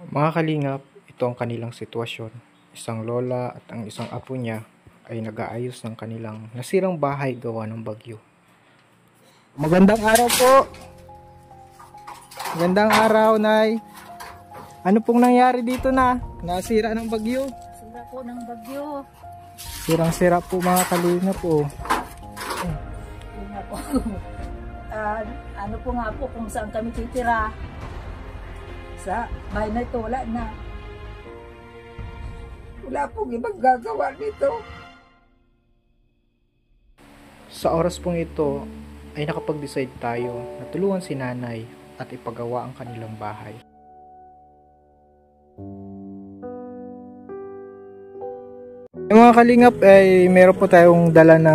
Mga kalingap, ito ang kanilang sitwasyon. Isang lola at ang isang apo niya ay nag-aayos ng kanilang nasirang bahay gawa ng bagyo. Magandang araw po! Magandang araw, Nay! Ano pong nangyari dito na? Nasira ng bagyo? Sira po ng bagyo. Sirang-sira po mga kalingap po. Yun nga po. Ano po nga po kung saan kami titira. Sa bahay na ito, wala na. Wala pong ibang gagawa nito. Sa oras pong ito ay nakapag-decide tayo na tulungan si nanay at ipagawa ang kanilang bahay. Yung mga kalingap ay meron po tayong dala na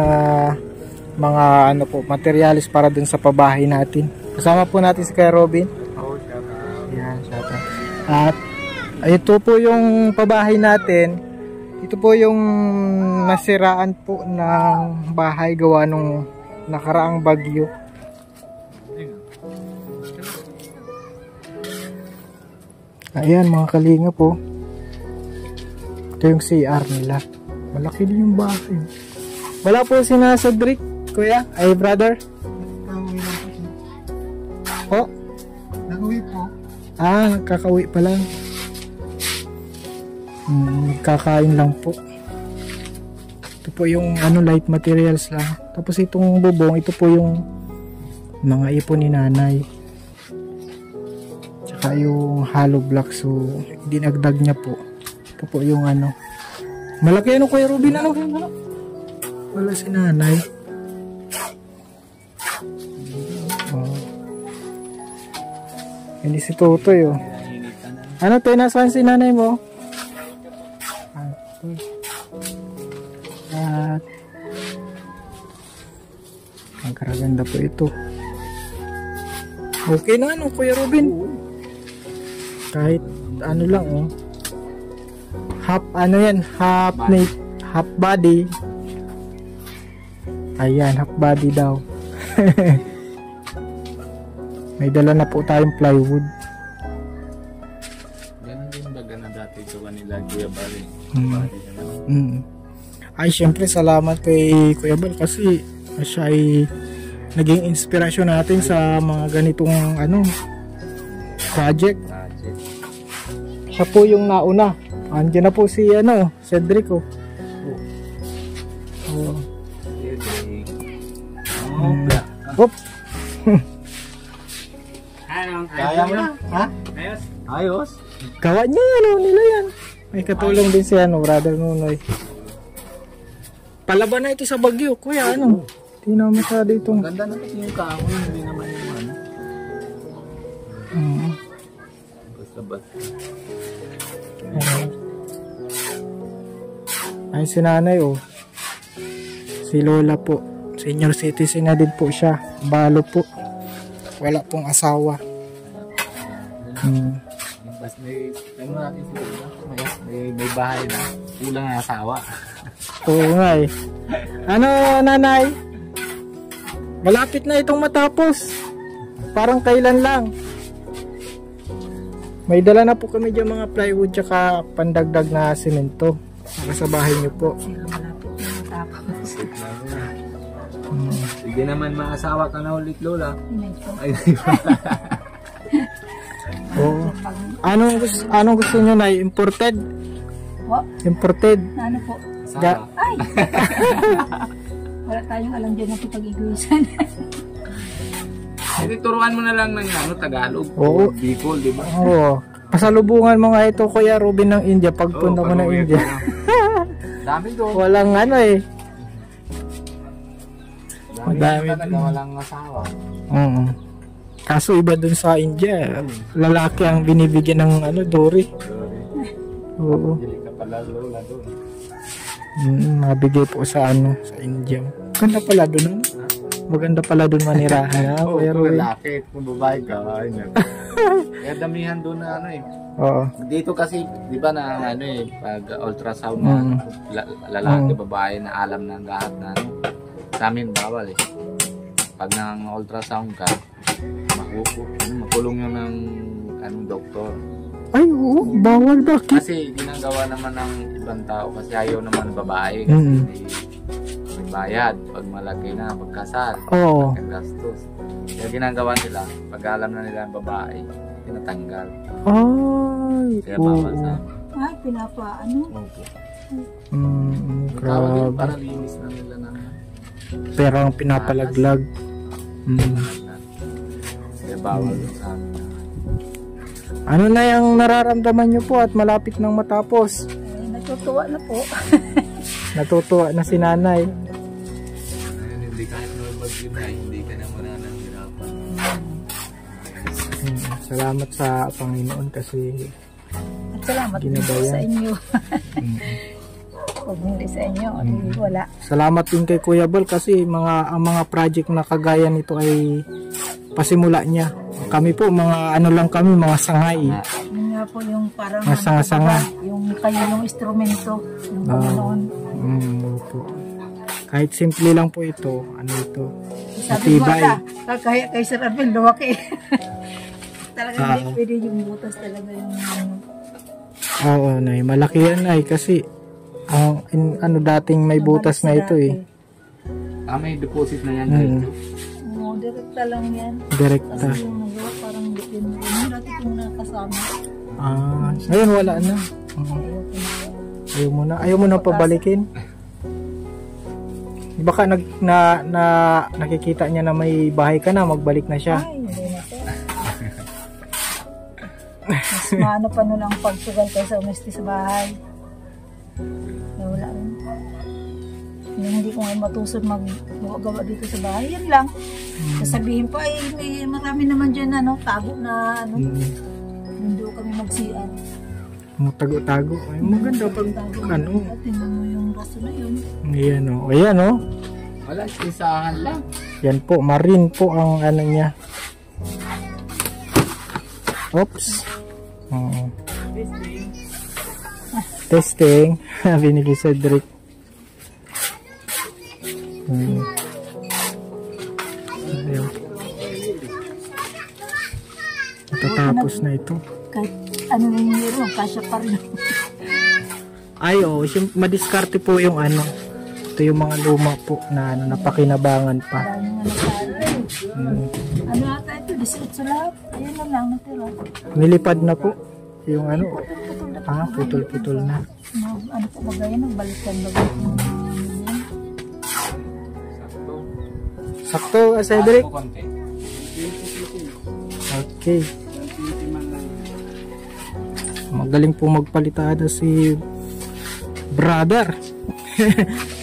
mga materyales para dun sa pabahay natin. Kasama po natin si Kuya Robin. Yan, shoutout. At ito po yung pabahay natin. Ito po yung nasiraan po ng bahay gawa nung nakaraang bagyo. Ayan mga kalinga po. Ito yung CR nila. Malaki din yung bahay. Wala po sinasadrik, kuya? Ay, brother? Po? Nag-uwi po. Ah, nagkakauwi pa lang. Kakain lang po. Ito po yung light materials lang. Tapos itong bubong, ito po yung mga ipon ni nanay. Tsaka yung hollow block, so dinagdag niya po. Ito po yung malaki Kuya Robin, wala si nanay. Oh. Hindi si Totoy oh. Ano tayo, nasaan si nanay mo? At ang karaganda po ito. Okay na Kuya Robin. Kahit lang oh. Half half body. Ayan, half body daw. May dala na po tayong plywood. Ganun din baga na dati sa kanila, Kuya Bali. Ay, syempre salamat kay Kuya Bal kasi siya ay naging inspirasyon natin sa mga ganitong project. Siya po yung nauna. Andiyan na po si Cedric oh. Hop. Kaya mo na? Ha? Ayos? Gawa niya nila yan. May katulong din si brother Nunoy. Palaban na ito sa bagyo, kuya Hindi na masyado itong. Ganda na kasi yung kahoy, hindi naman yung basta-basta. Ay, si nanay oh. Si lola po. Senior citizen na din po siya. Balo po. Wala pong asawa. Bas may bahay na. Kulang na asawa. Oo nga eh. Nanay? Malapit na itong matapos. Parang kailan lang. May dala na po kami dyan mga plywood tsaka pandagdag na simento. Para sa bahay niyo po. Malapit na matapos. Hindi naman maasawa ka na ulit, Lola. Ay, Oo. Anong gusto niyo na? Imported? What? Imported? Ano po? asawa. Ay! Wala tayong alam dyan na pag-iguisan. Hindi, turuan mo na lang ng Tagalog. Oo. Bicol, di ba? Oo. Pasalubungan mo nga ito, Kuya Robin ng India. Pagpunta mo ng India. Dami doon. Walang eh. Dami talaga, walang asawa. Kaso iba dun sa India. Lalaki ang binibigyan ng Dory. Oo. Hindi ka pala, Lola, doon. Mabigay po sa sa India. Maganda pala dun. Maganda pala dun manirahan. Oo, Kuya kung Robin. lalaki, kung babae ka, kaya damihan doon na Oo. Dito kasi, di ba pag ultrasound na lalaki, babae na alam ng lahat na sa amin bawal eh. Pag nang ultrasound ka, makulong yun ng doktor. Ay, oo, bawal. Bakit? Kasi ginagawa naman ng ibang tao kasi ayaw naman babae kasi hindi may bayad pag malaki na pagkasal. Oo. Ang gastos. Kaya ginagawa nila, pag alam na nila ang babae, tinatanggal. Ay, Kaya bawal sa Ay, pinapaano? Opo. Tawag yun, Grabe. para linis na nila ng Pero ang pinapalaglag. kaya bawal yun sa amin. Ano na yung nararamdaman nyo po at malapit nang matapos? Ay, natutuwa na po. Natutuwa na si nanay. Ngayon, hindi kahit normal yun na, hindi ka na muna nang hirapan. Salamat sa Panginoon kasi At salamat din po Ginabayan. sa inyo. Kung hindi sa inyo, di wala. salamat din kay Kuya Bal kasi ang mga project na kagaya nito ay pasimula niya. Kami po mga ano lang kami, mga sangay. Yun nga po yung parang Mga sanga-sanga. yung kayo yung instrumento, yung Panginoon. Po. Kahit simple lang po ito, ano ito? Sabi mo Matibay. kaya kay Sir Abel, lumaki. Talaga hindi pwede yung butas talaga yung Oo, nay, malaki yan ay kasi ano dating may butas na ito eh. May deposit na yan guys. Direkta lang yan. Direkta. Kasi yung nagawa parang hindi din. Yung dati kong nakasama. Ngayon wala na. Ayaw mo na pabalikin. Baka nakikita niya na may bahay ka na, magbalik na siya. Ay, hindi na po. Mas maano pa nun ang pagsugal kaysa umesti sa bahay. Wala rin. Hindi ko nga matusod magawa dito sa bahay. Yan lang. Sasabihin pa, may marami naman dyan tago na hindi kami magsian. Tago-tago. Ay, maganda pag ano. At tingnan mo yung raso na yun. Ayan o. Ayan o. Wala, isahan lang. Yan po. Marine po ang ano niya. Oops. Testing. Sabi ni Cedric. Ayan. Matatapos na ito. Kahit ano na yung meron, kasya pa rin. Ay, madiskarte po yung ano. Ito yung mga luma po na napakinabangan pa. Ano ata ito? 18 lahat. Ayun na lang natira. Nilipad na po yung ano. Putol-putol na. Ano po ba yan? Nagbalikan ba? Sakto, Cedric. Okay. Magaling po magpalitada si brother.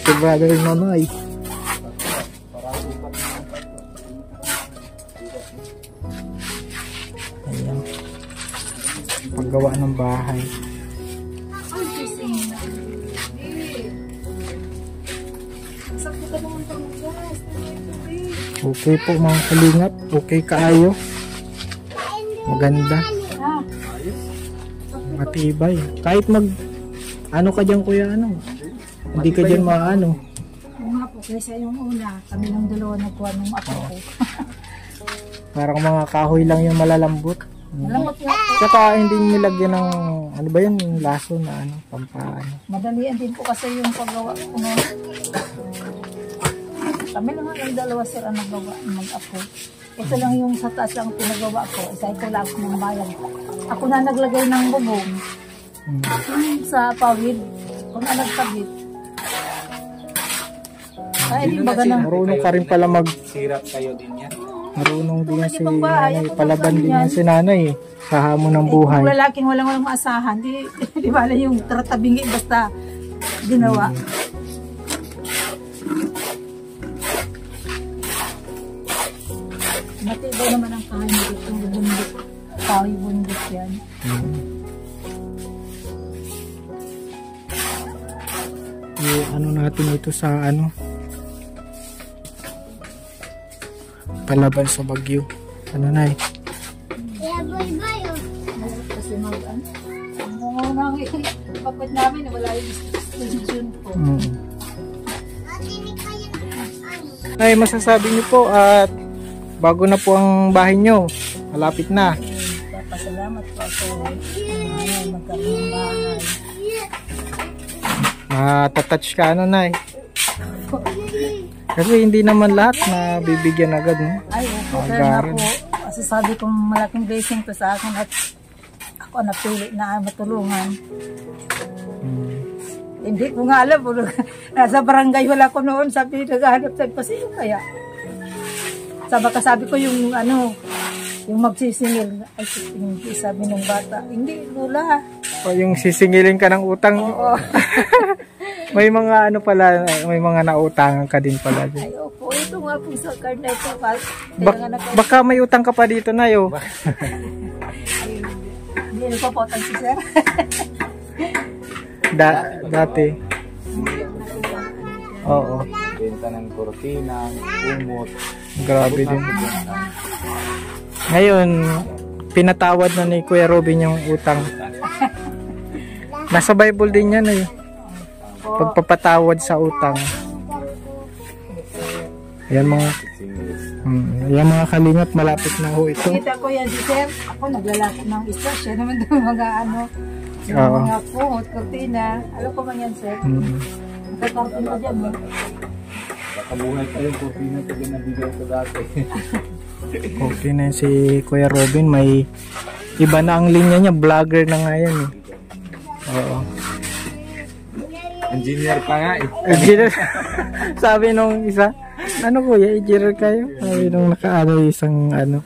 Si brother Nonoy. Ayan. Paggawa ng bahay. Okay po mga kalingap. Okay kaayo. Maganda. Matibay. Kahit ano ka dyan kuya hindi ka dyan maano. Oo nga po, kaysa yung una, kami ng dalawa nagkuha ng apo ko. Parang mga kahoy lang yung malalambot. Malamot nga po. Saka hindi nilagyan ng ano ba yun, yung laso na pampaano. Madalian din po kasi yung paggawa ko na. Kami lang ang dalawa sir ang nagawa mag-apo. Ito lang yung sa taas lang pinagawa ko. Isa ito lang ako ng bayan. Ako na naglagay ng bubong. Yung sa pawid. Kung na nagtabit. Ay, di ba ganun? Marunong ka rin pala Sirap kayo din yan. marunong din yan si nanay. Palaban din yan si nanay sa hamon ng buhay. Kung lalaking walang maasahan, di bala yung tratabingi basta ginawa. Matibay naman ang kain dito. Bundok. Kahoy bundok yan. Ano natin ito sa palaban sa bagyo. Ano na eh. Kasi kapit namin wala yung extension po. Ay, masasabi niyo po at bago na po ang bahay niyo. Malapit na. Papasalamat po ako. Ayun, magkaroon ng bahay. Matatouch ka ano, Nay? Kasi hindi naman lahat na bibigyan agad, no? Ay, opo, kaya nga po. Kasi sabi kong malaking blessing to sa akin at ako napili na matulungan. Hindi ko nga alam. Nasa barangay wala ko noon. Sabi, naghahanap sa pasino kaya. Sabi ko yung ano, yung magsisingil. Ay, hindi, sabi ng bata. Hindi, wala. O yung sisingilin ka ng utang. Oo. May mga ano pala, may mga nautangan ka din pala. Ay, opo. Ito nga po sa card na ito. Baka may utang ka pa dito na yo. Hindi ko po si sir. Dati. Oo. Benta ng kortina, umot. Grabe din. Ngayon, pinatawad na ni Kuya Robin yung utang. Nasa Bible din yan eh. Pagpapatawad sa utang. Yan mga yan mga kalingap, malapit na ho ito. Kita ko yan si sir. Ako naglalakot ng isa. Siya naman doon mga ano. Yung mga kumot, kortina. Alam ko man yan sir. Nakakartin ko dyan. Baka buhay pa yung kortina pag nabigay ko dati. Okay na si Kuya Robin. May iba na ang linya niya. Vlogger na nga yan eh. Oo. Engineer pa nga eh. Engineer. Sabi nung isa, ano kuya, engineer kayo? Sabi nung nakaano isang ano.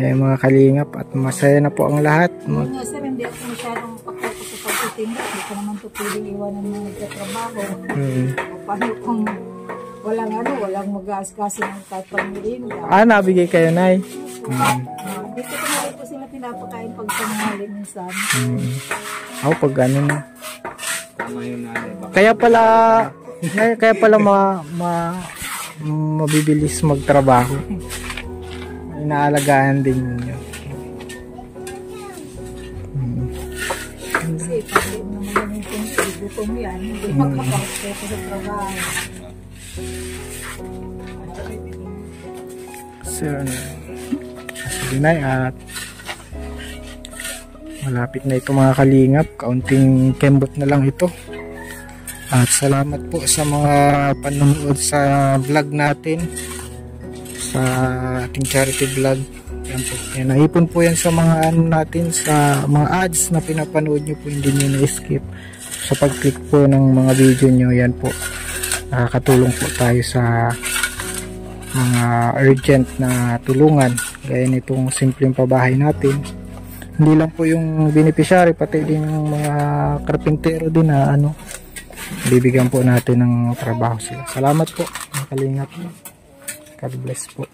Mga kalingap at masaya na po ang lahat. Sir, hindi ako masyadong pakokus sa pagtitinda. Hindi ko naman ito pwedeng iwanan ng nagtatrabaho. Paano kung walang mag-aaskasi ng kahit pag-mirinda. Nabigay kayo, Nay. Dito ko na rin po sila pinapakain pag tanghali minsan. Pag ano na. Tama yun na. Kaya pala mabibilis magtrabaho. Inaalagaan din ninyo. Kasi pag naman yung gutom yan, hindi makapagpapit sa trabaho. Sir, sige na at malapit na ito mga kalingap. Kaunting kembot na lang ito. At salamat po sa mga panonood sa vlog natin. Sa ating charity vlog. Yan po. Yan, naipon po yan sa mga ano natin, sa mga ads na pinapanood nyo po, hindi nyo na-skip. Sa pag-click po ng mga video nyo, yan po. Nakakatulong po tayo sa mga urgent na tulungan. Gaya nitong simpleng pabahay natin. Hindi lang po yung beneficiary, pati din yung mga karpintero din na ano, bibigyan po natin ng trabaho sila. Salamat po, mga kalingap. God bless po.